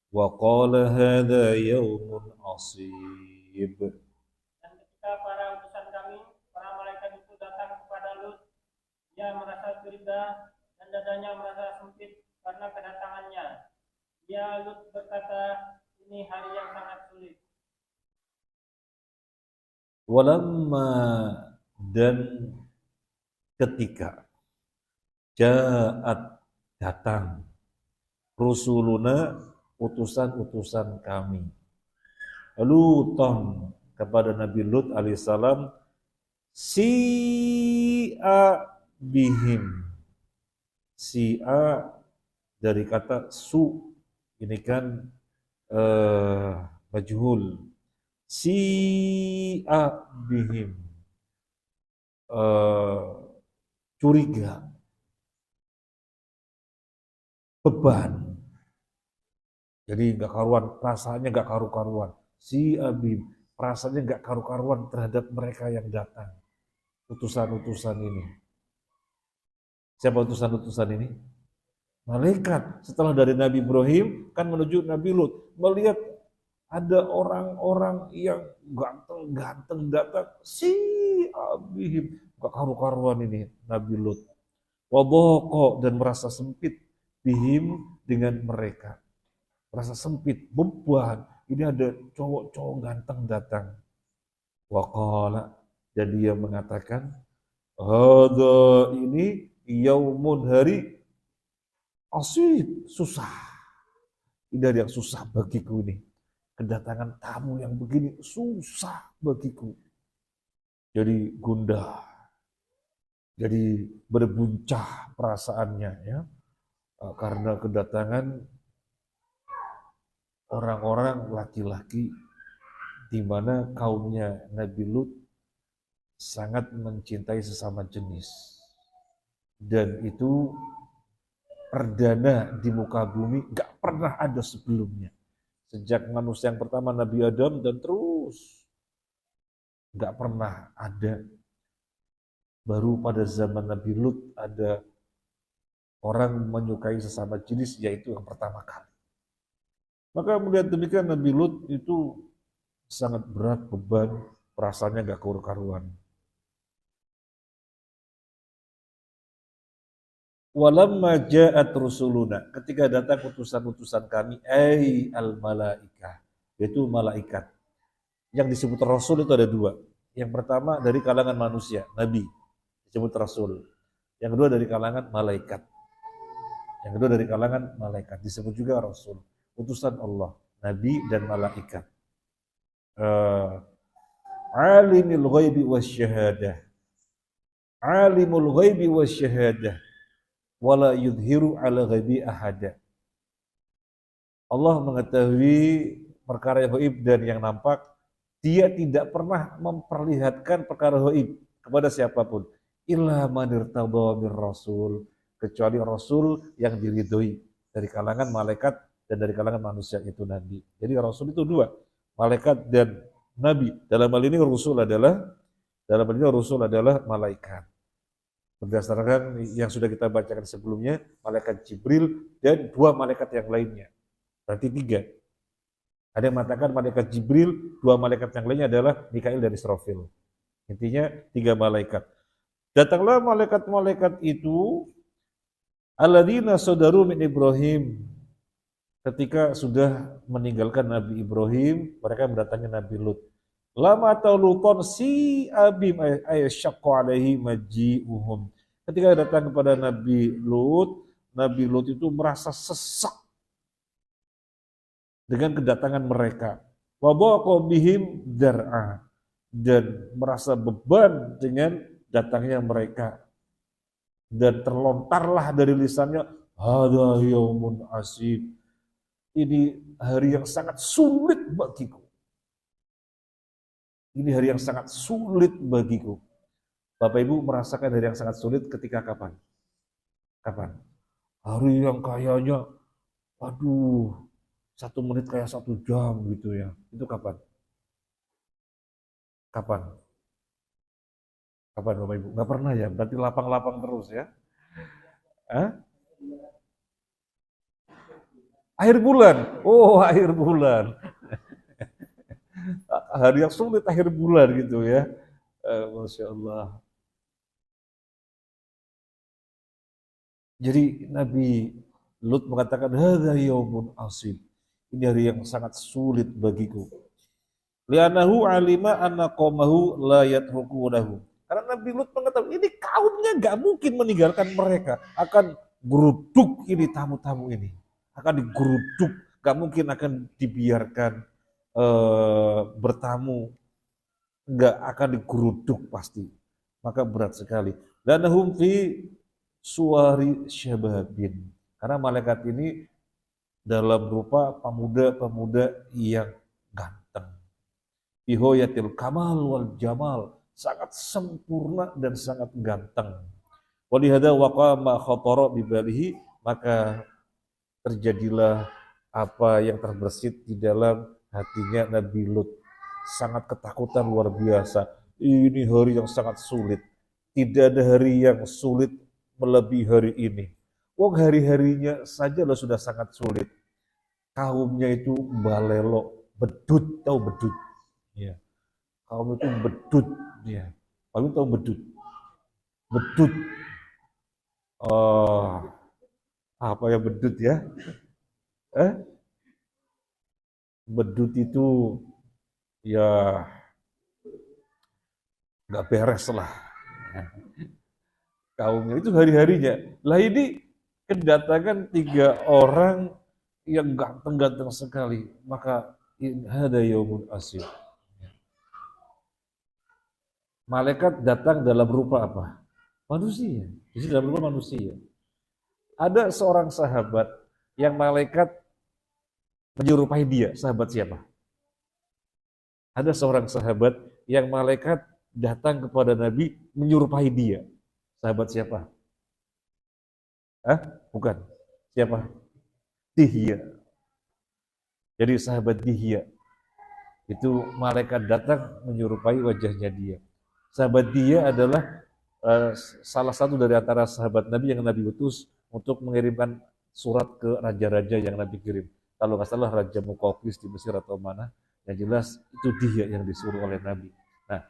wa qala hadha yawmun asib. Dan ketika para utusan kami, para malaikat itu datang kepada Lut, dia merasa curiga dan dadanya merasa sempit karena kedatangannya. Dia Lut berkata, ini hari yang sangat sulit. Walamma, dan ketika ja'at, datang, rusuluna, utusan-utusan kami, Luton, kepada Nabi Lut alaihissalam, si'a bihim. Si'a dari kata su, ini kan majhul. Si'a bihim, curiga, beban. Jadi nggak karuan, perasaannya nggak karu-karuan. Si'a bihim, perasaannya nggak karu-karuan terhadap mereka yang datang. Utusan-utusan ini. Siapa utusan-utusan ini? Malaikat. Setelah dari Nabi Ibrahim kan menuju Nabi Lut, melihat ada orang-orang yang ganteng-ganteng datang, si abihim, gak karu-karuan ini Nabi Lut. Waboko, dan merasa sempit bihim, dengan mereka. Merasa sempit, beban. Ini ada cowok-cowok ganteng datang. Waqala, dan dia mengatakan, hadza, ini yaumun, hari asib, susah. Ini hari yang susah bagiku ini. Kedatangan tamu yang begini susah bagiku. Jadi gundah, jadi berbuncah perasaannya ya, karena kedatangan orang-orang laki-laki di mana kaumnya Nabi Lut sangat mencintai sesama jenis, dan itu perdana di muka bumi, gak pernah ada sebelumnya. Sejak manusia yang pertama Nabi Adam dan terus nggak pernah ada. Baru pada zaman Nabi Lut ada orang menyukai sesama jenis, yaitu yang pertama kali. Maka melihat demikian Nabi Lut itu sangat berat beban, perasaannya gak karu-karuan. Walamma ja'at rusuluna, ketika datang utusan-utusan kami, al-malaikah, yaitu malaikat. Yang disebut rasul itu ada dua. Yang pertama dari kalangan manusia, nabi, disebut rasul. Yang kedua dari kalangan malaikat. Yang kedua dari kalangan malaikat, disebut juga rasul. Utusan Allah, nabi dan malaikat. Alimul ghaibi wasyahadah. Alimul ghaibi wasyahadah. Wala yudhiru ala ghaibi ahada. Allah mengetahui perkara yang gaib dan yang nampak. Dia tidak pernah memperlihatkan perkara gaib kepada siapapun. Illa man irtadha min rasul, kecuali rasul yang diridhoi dari kalangan malaikat dan dari kalangan manusia, itu nabi. Jadi rasul itu dua, malaikat dan nabi. Dalam hal ini rasul adalah malaikat. Berdasarkan yang sudah kita bacakan sebelumnya, malaikat Jibril dan dua malaikat yang lainnya. Berarti tiga. Ada yang mengatakan malaikat Jibril, dua malaikat yang lainnya adalah Mikail dan Israfil. Intinya tiga malaikat. Datanglah malaikat-malaikat itu, alladzina sadaru min Ibrahim. Ketika sudah meninggalkan Nabi Ibrahim, mereka mendatangi Nabi Lut. Lama atau luton si abim ayyasyaqqa alaihi maji'uhum. Ketika datang kepada Nabi Lut itu merasa sesak dengan kedatangan mereka. Wa baqa bihim dar'a, dan merasa beban dengan datangnya mereka. Dan terlontarlah dari lisannya, hadza yaumun asib. Ini hari yang sangat sulit bagiku. Ini hari yang sangat sulit bagiku. Bapak Ibu merasakan hari yang sangat sulit ketika kapan? Kapan? Hari yang kayaknya, aduh, 1 menit kayak 1 jam gitu ya. Itu kapan? Kapan? Kapan Bapak Ibu? Nggak pernah ya? Berarti lapang-lapang terus ya? Hah? Akhir bulan. Oh, akhir bulan. Hari yang sulit akhir bulan gitu ya. Masya Allah. Jadi Nabi Lut mengatakan, hadza yaumun asib. Ini hari yang sangat sulit bagiku. Li'annahu alima anna qaumahu la yatrukunahu. Karena Nabi Lut mengatakan, ini kaumnya gak mungkin meninggalkan mereka. Akan geruduk ini tamu-tamu ini. Akan digeruduk, gak mungkin akan dibiarkan bertamu, nggak akan digeruduk pasti. Maka berat sekali. Dan hum fi suwari syababin, karena malaikat ini dalam rupa pemuda-pemuda yang ganteng. Bihoyatil kamal wal jamal, sangat sempurna dan sangat ganteng. Walihada waqama khatara bibalihi, maka terjadilah apa yang terbersit di dalam hatinya Nabi Lut. Sangat ketakutan luar biasa. Ini hari yang sangat sulit. Tidak ada hari yang sulit melebihi hari ini. Wong hari-harinya saja sudah sangat sulit. Kaumnya itu balelo, bedut, tahu bedut? Ya. Kaum itu bedut, ya. Kamu tahu bedut? Bedut. Oh, apa ya bedut ya? Bedut itu ya nggak beres lah. Kaumnya itu hari-harinya. Lah ini kedatangan 3 orang yang ganteng-ganteng sekali. Maka hada yaumun asib. Malaikat datang dalam rupa apa? Manusia. Di sini dalam rupa manusia. Ada seorang sahabat yang malaikat menyerupai dia. Sahabat siapa? Ada seorang sahabat yang malaikat datang kepada Nabi menyerupai dia. Sahabat siapa? Bukan. Siapa? Dihya. Jadi sahabat Dihya. Itu malaikat datang menyerupai wajahnya dia. Sahabat Dihya adalah salah satu dari antara sahabat Nabi yang Nabi utus untuk mengirimkan surat ke raja-raja yang Nabi kirim. Kalau nggak salah Raja Muqawqis di Mesir atau mana, yang jelas itu dia yang disuruh oleh Nabi. Nah,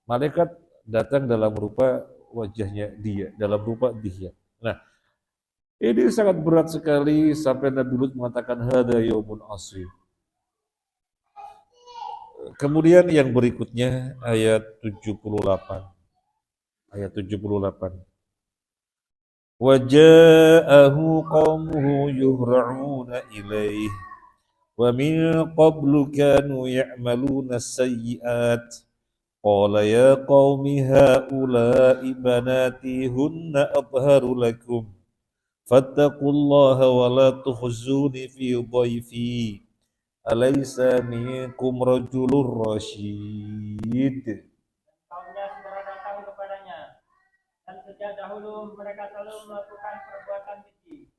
malaikat datang dalam rupa wajahnya dia, dalam rupa dia. Nah, ini sangat berat sekali sampai Nabi Lut mengatakan hada yaumun asir. Kemudian yang berikutnya ayat 78. Ayat 78. وَجَاءَهُ قَوْمُهُ يُهْرَعُونَ إِلَيْهِ وَمِنْ قَبْلُ كَانُوا يَعْمَلُونَ السَّيِّئَاتِ قَالَ يَا قَوْمِ هَؤُلَاءِ بَنَاتِي هُنَّ أَطْهَرُ لَكُمْ فَاتَّقُوا اللَّهَ وَلَا تُخْزُونِي فِي ضَيْفِي أَلَيْسَ مِنكُمْ رَجُلٌ رَشِيدٌ. Kaumnya segera datang kepadanya, dan sejak dahulu mereka selalu melakukan perbuatan keji.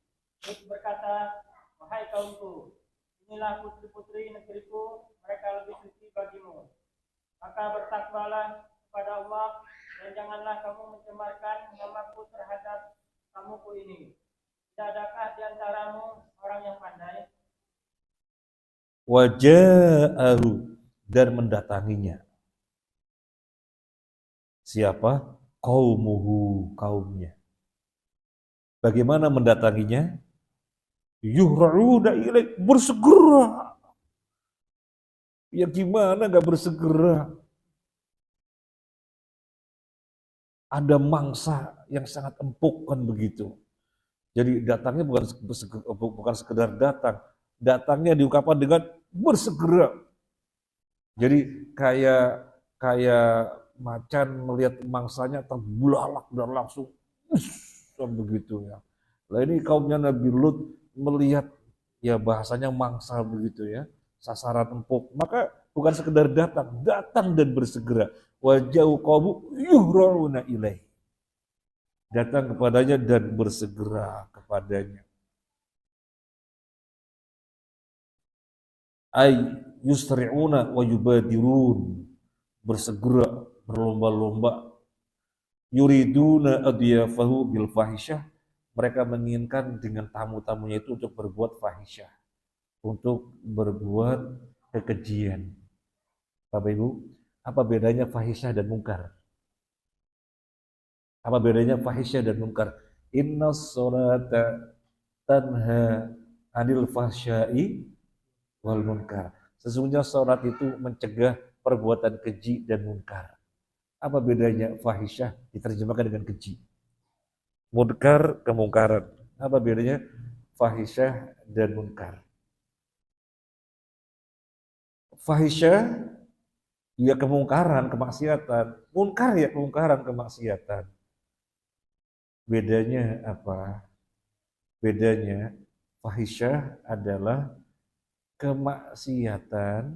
Lut berkata, wahai kaumku, inilah putri-putri negeriku, mereka lebih suci bagimu. Maka bertakwalah kepada Allah, dan janganlah kamu mencemarkan namaku terhadap kamuku ini. Tidak adakah di antaramu orang yang pandai? Waja'ahu, dan mendatanginya. Siapa? Qaumuhu, kaumnya. Bagaimana mendatanginya? Yuhra'una ilaih, bersegera. Ya gimana gak bersegera? Ada mangsa yang sangat empuk kan begitu. Jadi datangnya bukan sekedar datang, datangnya diungkapkan dengan bersegera. Jadi kayak macan melihat mangsanya terbelalak dan langsung begitu ya. Nah ini kaumnya Nabi Lut melihat ya bahasanya mangsa begitu ya, sasaran empuk. Maka bukan sekedar datang dan bersegera. Wajau qaumu yuhra'una ilaih. Datang kepadanya dan bersegera kepadanya. Ay yusri'una wa yubadirun, bersegera, berlomba-lomba. Yuriduna adyafahu bil fahisyah, mereka menginginkan dengan tamu-tamunya itu untuk berbuat fahisyah, untuk berbuat kekejian. Bapak Ibu, apa bedanya fahisyah dan mungkar? Apa bedanya fahisyah dan mungkar? Innas sholata tanha anil fahsyai wal munkar. Sesungguhnya sholat itu mencegah perbuatan keji dan munkar. Apa bedanya fahisyah diterjemahkan dengan keji? Munkar, kemungkaran. Apa bedanya fahisyah dan munkar? Fahisyah ya kemungkaran, kemaksiatan. Munkar ya kemungkaran, kemaksiatan. Bedanya apa? Bedanya fahisyah adalah kemaksiatan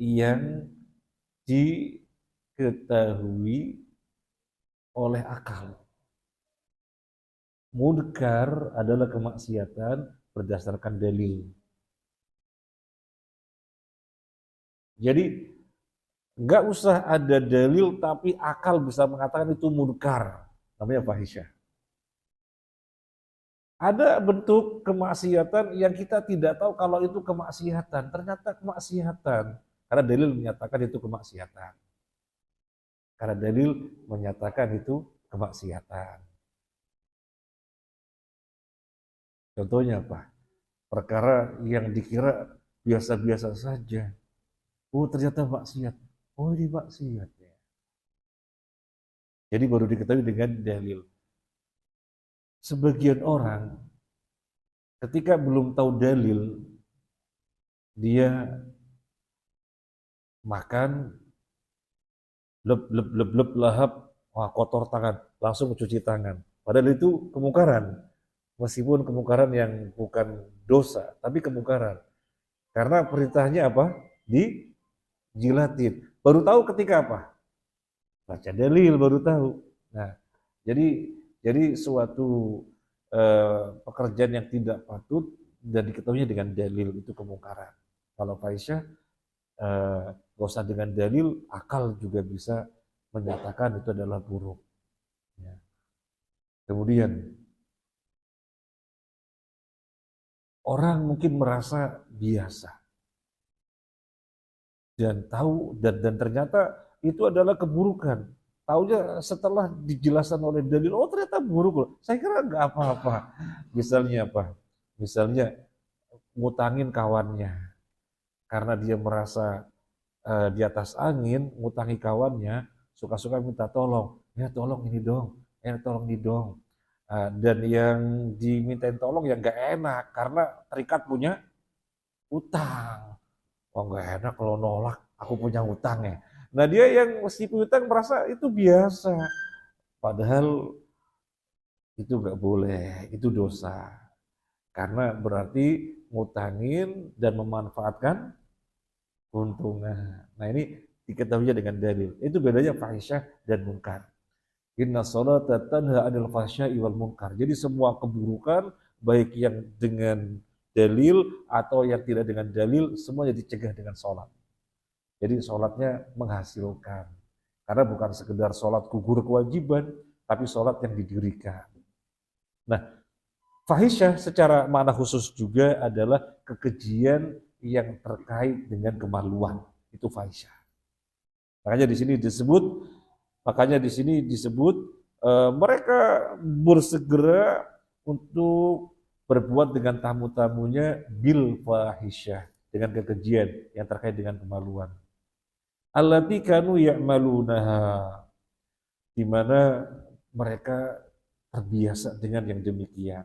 yang diketahui oleh akal. Munkar adalah kemaksiatan berdasarkan dalil. Jadi nggak usah ada dalil tapi akal bisa mengatakan itu munkar, namanya fahisyah. Ada bentuk kemaksiatan yang kita tidak tahu kalau itu kemaksiatan, ternyata kemaksiatan karena dalil menyatakan itu kemaksiatan. Karena dalil menyatakan itu kemaksiatan. Contohnya apa? Perkara yang dikira biasa-biasa saja. Oh ternyata maksiat. Oh ini maksiat ya. Jadi baru diketahui dengan dalil. Sebagian orang ketika belum tahu dalil, dia makan leb lahap, wah kotor tangan, langsung mencuci tangan. Padahal itu kemungkaran. Meskipun kemungkaran yang bukan dosa, tapi kemungkaran. Karena perintahnya apa? Dijilatin. Baru tahu ketika apa? Baca dalil baru tahu. Nah, jadi suatu pekerjaan yang tidak patut dan diketahuinya dengan dalil itu kemungkaran. Kalau fahisyah gak usah dengan dalil, akal juga bisa menyatakan itu adalah buruk. Ya. Kemudian orang mungkin merasa biasa dan tahu dan ternyata itu adalah keburukan. Taunya setelah dijelaskan oleh dalil, oh ternyata buruk loh. Saya kira nggak apa-apa. Misalnya apa? Misalnya ngutangin kawannya karena dia merasa di atas angin, ngutangi kawannya, suka-suka minta tolong. Ya tolong ini dong, ya tolong ini dong. Dan yang dimintain tolong yang nggak enak karena terikat punya utang. Oh nggak enak kalau nolak, aku punya utang ya. Nah dia yang mesti utang merasa itu biasa. Padahal itu nggak boleh, itu dosa. Karena berarti ngutangin dan memanfaatkan keuntungan. Nah ini diketahui dengan dalil. Itu bedanya fahisyah dan munkar. Inna sholata tanha 'anil fahsya'i wal munkar. Jadi semua keburukan baik yang dengan dalil atau yang tidak dengan dalil semuanya dicegah dengan sholat. Jadi sholatnya menghasilkan. Karena bukan sekedar sholat gugur kewajiban, tapi sholat yang didirikan. Nah, fahisyah secara makna khusus juga adalah kekejian yang terkait dengan kemaluan. Itu fahisyah. Makanya di sini disebut mereka bersegera untuk berbuat dengan tamu-tamunya bil fahisyah, dengan kekejian yang terkait dengan kemaluan. Allati kanu ya'malunaha, di mana mereka terbiasa dengan yang demikian.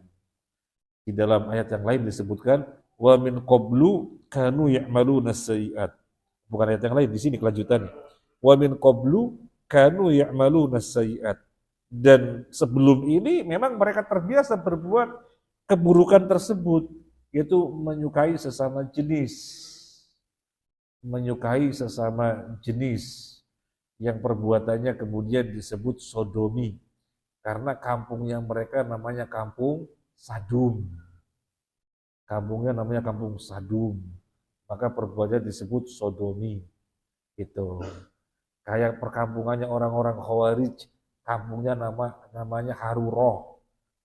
Di dalam ayat yang lain disebutkan wa min qablu kanu ya'maluna sayyi'at. Bukan ayat yang lain, di sini kelanjutannya. Wa min qablu kanu ya'maluna sayyi'at. Dan sebelum ini memang mereka terbiasa berbuat keburukan tersebut, yaitu menyukai sesama jenis. Menyukai sesama jenis yang perbuatannya kemudian disebut sodomi. Karena kampungnya mereka namanya kampung Sadum. Kampungnya namanya kampung Sadum. Maka perbuatannya disebut sodomi. Itu. Kayak perkampungannya orang-orang Khawarij, kampungnya namanya Haruroh.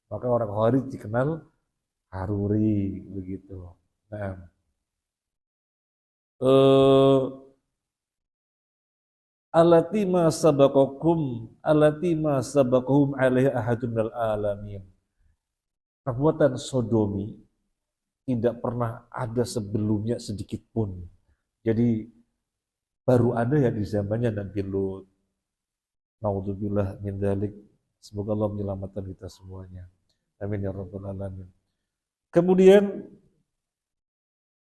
Maka orang Khawarij dikenal Haruri begitu. Nah, alati ma sabaqahum alaihi ahadun minal alamin. Perbuatan sodomi tidak pernah ada sebelumnya sedikit pun. Jadi baru ada ya di zamannya Nabi Lut. Naudzubillah min dzalik. Semoga Allah menyelamatkan kita semuanya. Amin ya rabbal alamin. Kemudian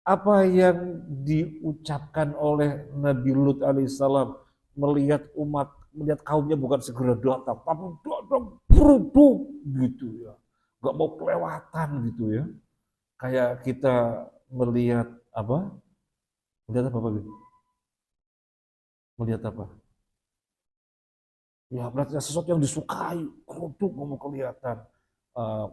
apa yang diucapkan oleh Nabi Lut alaihissalam melihat kaumnya bukan segera datang, tapi datang beruduk gitu ya, nggak mau kelewatan gitu ya. Kayak kita melihat apa? Melihat apa Pak? Melihat apa? Ya, berarti sesuatu yang disukai, kerudung mau kelihatan.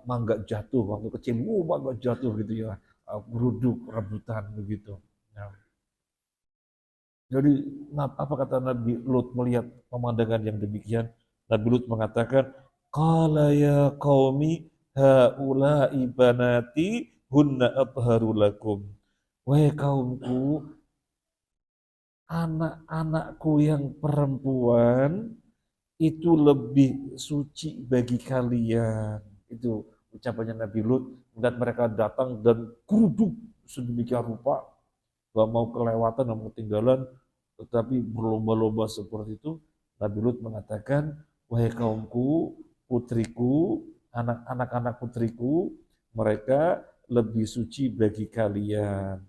Mangga jatuh waktu kecil, mangga jatuh gitu ya, geruduk, rebutan begitu. Nah, jadi apa kata Nabi Lut melihat pemandangan yang demikian? Nabi Lut mengatakan, qala ya qaumi haula'i banati hunna abharu lakum. Wahai kaumku, anak-anakku yang perempuan itu lebih suci bagi kalian. Itu ucapannya Nabi Lut. Melihat mereka datang dan geruduk sedemikian rupa, gak mau kelewatan, gak mau ketinggalan, tetapi berlomba-lomba seperti itu. Nabi Lut mengatakan, wahai kaumku, putriku, anak-anak putriku, mereka lebih suci bagi kalian.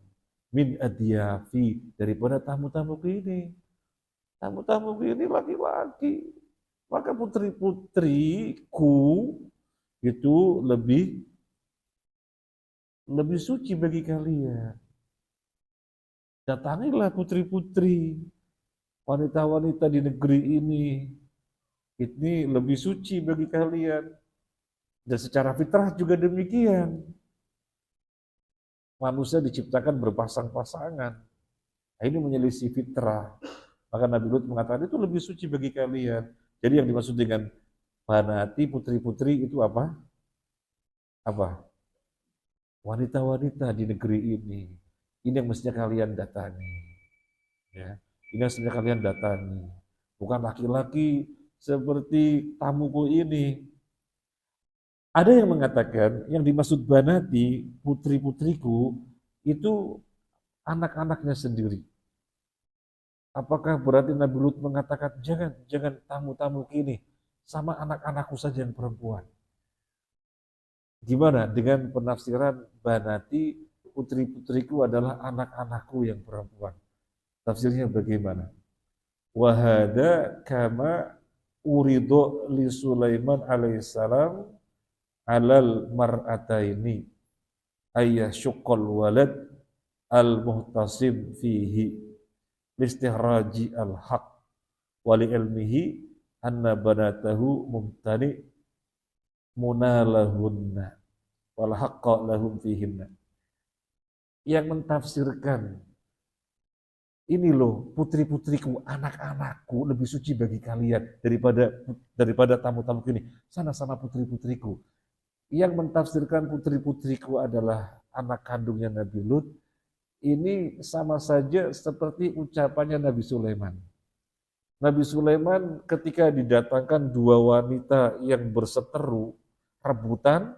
Min adyafi, daripada tamu-tamu ini. Tamu-tamu ini laki-laki. Maka putri-putriku itu lebih suci bagi kalian. Datangilah putri-putri, wanita-wanita di negeri ini lebih suci bagi kalian. Dan secara fitrah juga demikian. Manusia diciptakan berpasang-pasangan. Nah, ini menyelisih fitrah. Maka Nabi Lut mengatakan itu lebih suci bagi kalian. Jadi yang dimaksud dengan banati putri-putri itu apa? Apa? wanita-wanita di negeri ini yang mestinya kalian datangi. Ya, ini yang mestinya kalian datangi. Bukan laki-laki seperti tamuku ini. Ada yang mengatakan yang dimaksud banati, putri-putriku, itu anak-anaknya sendiri. Apakah berarti Nabi Lut mengatakan, jangan tamu-tamu ini, sama anak-anakku saja yang perempuan. Gimana dengan penafsiran banati, putri-putriku adalah anak-anakku yang perempuan? Tafsirnya bagaimana? Wahada kama urido li Sulaiman alaihissalam alal mar'ataini ayah syuqqal walad al-muhtasim fihi listihraji al-haq wali ilmihi anna banatahu mumtani munalahunna wal haqqa lahum fihinna. Yang mentafsirkan ini loh putri-putriku, anak-anakku lebih suci bagi kalian daripada tamu-tamu ini. Sana-sana putri-putriku. Yang mentafsirkan putri-putriku adalah anak kandungnya Nabi Lut. Ini sama saja seperti ucapannya Nabi Sulaiman. Nabi Sulaiman ketika didatangkan dua wanita yang berseteru, rebutan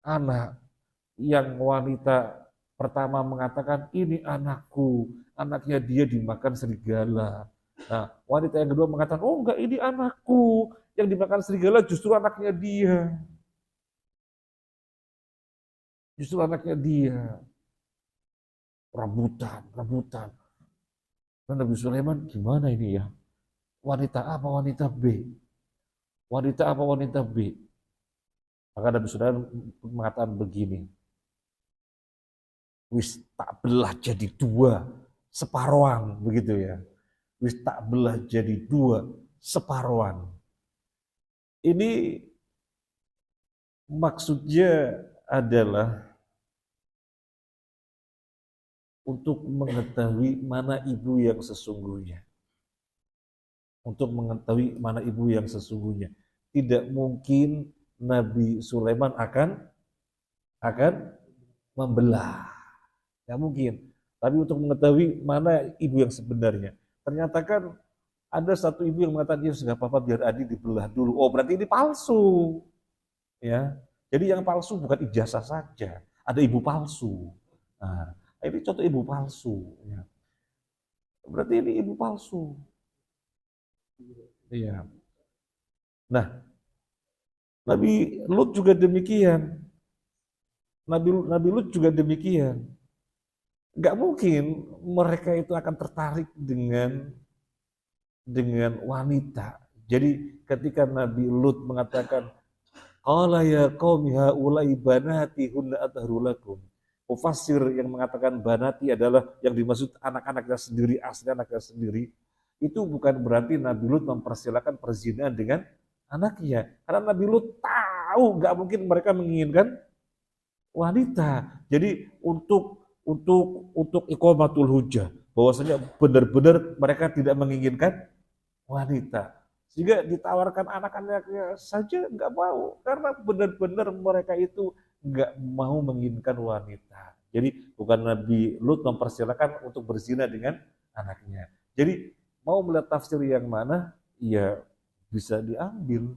anak. Yang wanita pertama mengatakan, ini anakku, anaknya dia dimakan serigala. Nah, wanita yang kedua mengatakan, oh enggak, ini anakku, yang dimakan serigala justru anaknya dia. Justru anaknya dia. Rebutan. Dan Nabi Sulaiman, gimana ini ya? Wanita A apa wanita B? Wanita A apa wanita B? Maka Nabi Sulaiman mengatakan begini, wis tak belah jadi dua separuhan, begitu ya. Wis tak belah jadi dua separuhan. Ini maksudnya adalah untuk mengetahui mana ibu yang sesungguhnya. Untuk mengetahui mana ibu yang sesungguhnya. Tidak mungkin Nabi Sulaiman akan membelah. Tidak mungkin. Tapi untuk mengetahui mana ibu yang sebenarnya. Ternyata kan ada satu ibu yang mengatakan, ya sudah apa-apa biar Adi dibelah dulu. Oh berarti ini palsu. Ya. Jadi yang palsu bukan ijazah saja. Ada ibu palsu. Nah, ini contoh ibu palsu. Ya. Berarti ini ibu palsu. Iya. Nah, Nabi Lut juga demikian. Nabi Lut juga demikian. Gak mungkin mereka itu akan tertarik dengan wanita. Jadi ketika Nabi Lut mengatakan, qala ya qaumi haula'i banati hunna athharu lakum. Mufassir yang mengatakan banati adalah yang dimaksud anak-anaknya sendiri, asli anaknya sendiri. Itu bukan berarti Nabi Lut mempersilakan perzinahan dengan anaknya. Karena Nabi Lut tahu nggak mungkin mereka menginginkan wanita. Jadi untuk iqamatul hujjah, bahwasanya benar-benar mereka tidak menginginkan wanita. Sehingga ditawarkan anak-anaknya saja nggak mau. Karena benar-benar mereka itu nggak mau menginginkan wanita. Jadi bukan Nabi Lut mempersilakan untuk berzina dengan anaknya. Jadi mau melihat tafsir yang mana, ya bisa diambil.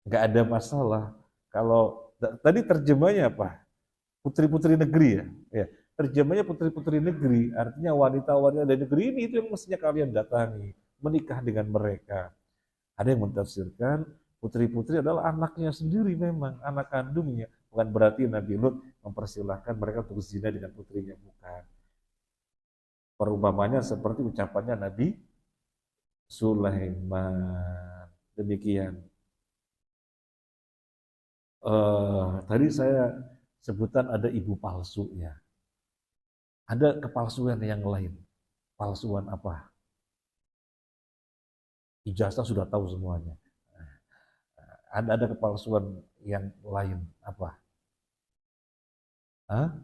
Nggak ada masalah. Kalau tadi terjemahnya apa? Putri-putri negeri ya. Ya. Terjemahnya putri-putri negeri, artinya wanita-wanita dari negeri ini itu yang mestinya kalian datangi, menikah dengan mereka. Ada yang mentafsirkan putri-putri adalah anaknya sendiri memang, anak kandungnya. Bukan berarti Nabi Lut mempersilahkan mereka untuk zina dengan putrinya, bukan. Perumpamannya seperti ucapannya Nabi Sulaiman. Demikian. Tadi saya sebutan ada ibu palsu ya. Ada kepalsuan yang lain. Palsuan apa? Ijazah sudah tahu semuanya. Ada kepalsuan yang lain apa? Hah?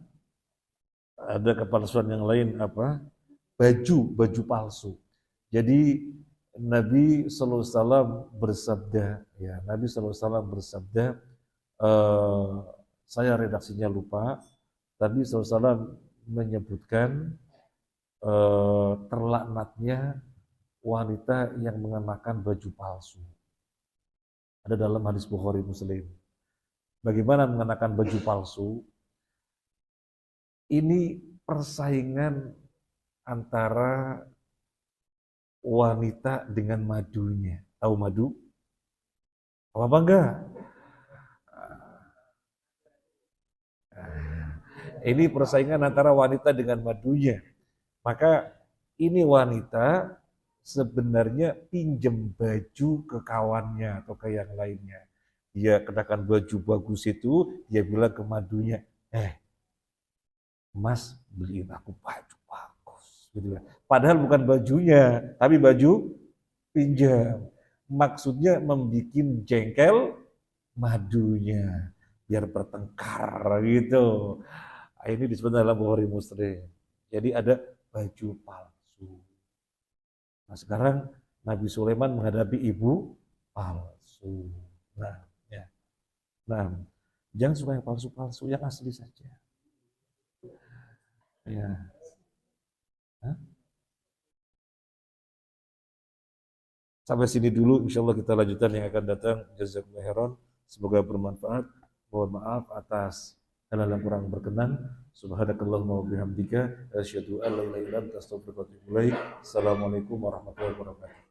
Ada kepalsuan yang lain apa? Baju palsu. Jadi Nabi SAW bersabda, ya Nabi SAW bersabda, saya redaksinya lupa. Tadi SAW menyebutkan terlaknatnya wanita yang mengenakan baju palsu. Ada dalam hadis Bukhari Muslim. Bagaimana mengenakan baju palsu? Ini persaingan antara wanita dengan madunya. Tahu madu? Apa enggak? Ini persaingan antara wanita dengan madunya. Maka ini wanita sebenarnya pinjem baju ke kawannya atau ke yang lainnya. Dia kenakan baju bagus itu, dia bilang ke madunya, Mas beliin aku baju bagus. Gitu ya. Padahal bukan bajunya, tapi baju pinjam. Maksudnya membuat jengkel madunya biar bertengkar gitu. Ini disebut dalam Bukhari Muslim. Jadi ada baju palsu. Nah sekarang Nabi Sulaiman menghadapi ibu palsu. Nah, ya. Nah, jangan suka yang palsu-palsu, yang asli saja. Ya. Hah? Sampai sini dulu, insya Allah kita lanjutkan yang akan datang. Jazakumullah khairan. Semoga bermanfaat. Mohon maaf atas hal-hal yang kurang berkenan. Subhanakallahumma wa bihamdika asyhadu an la ilaha illa anta astaghfiruka wa atubu ilaik. Assalamualaikum warahmatullahi wabarakatuh.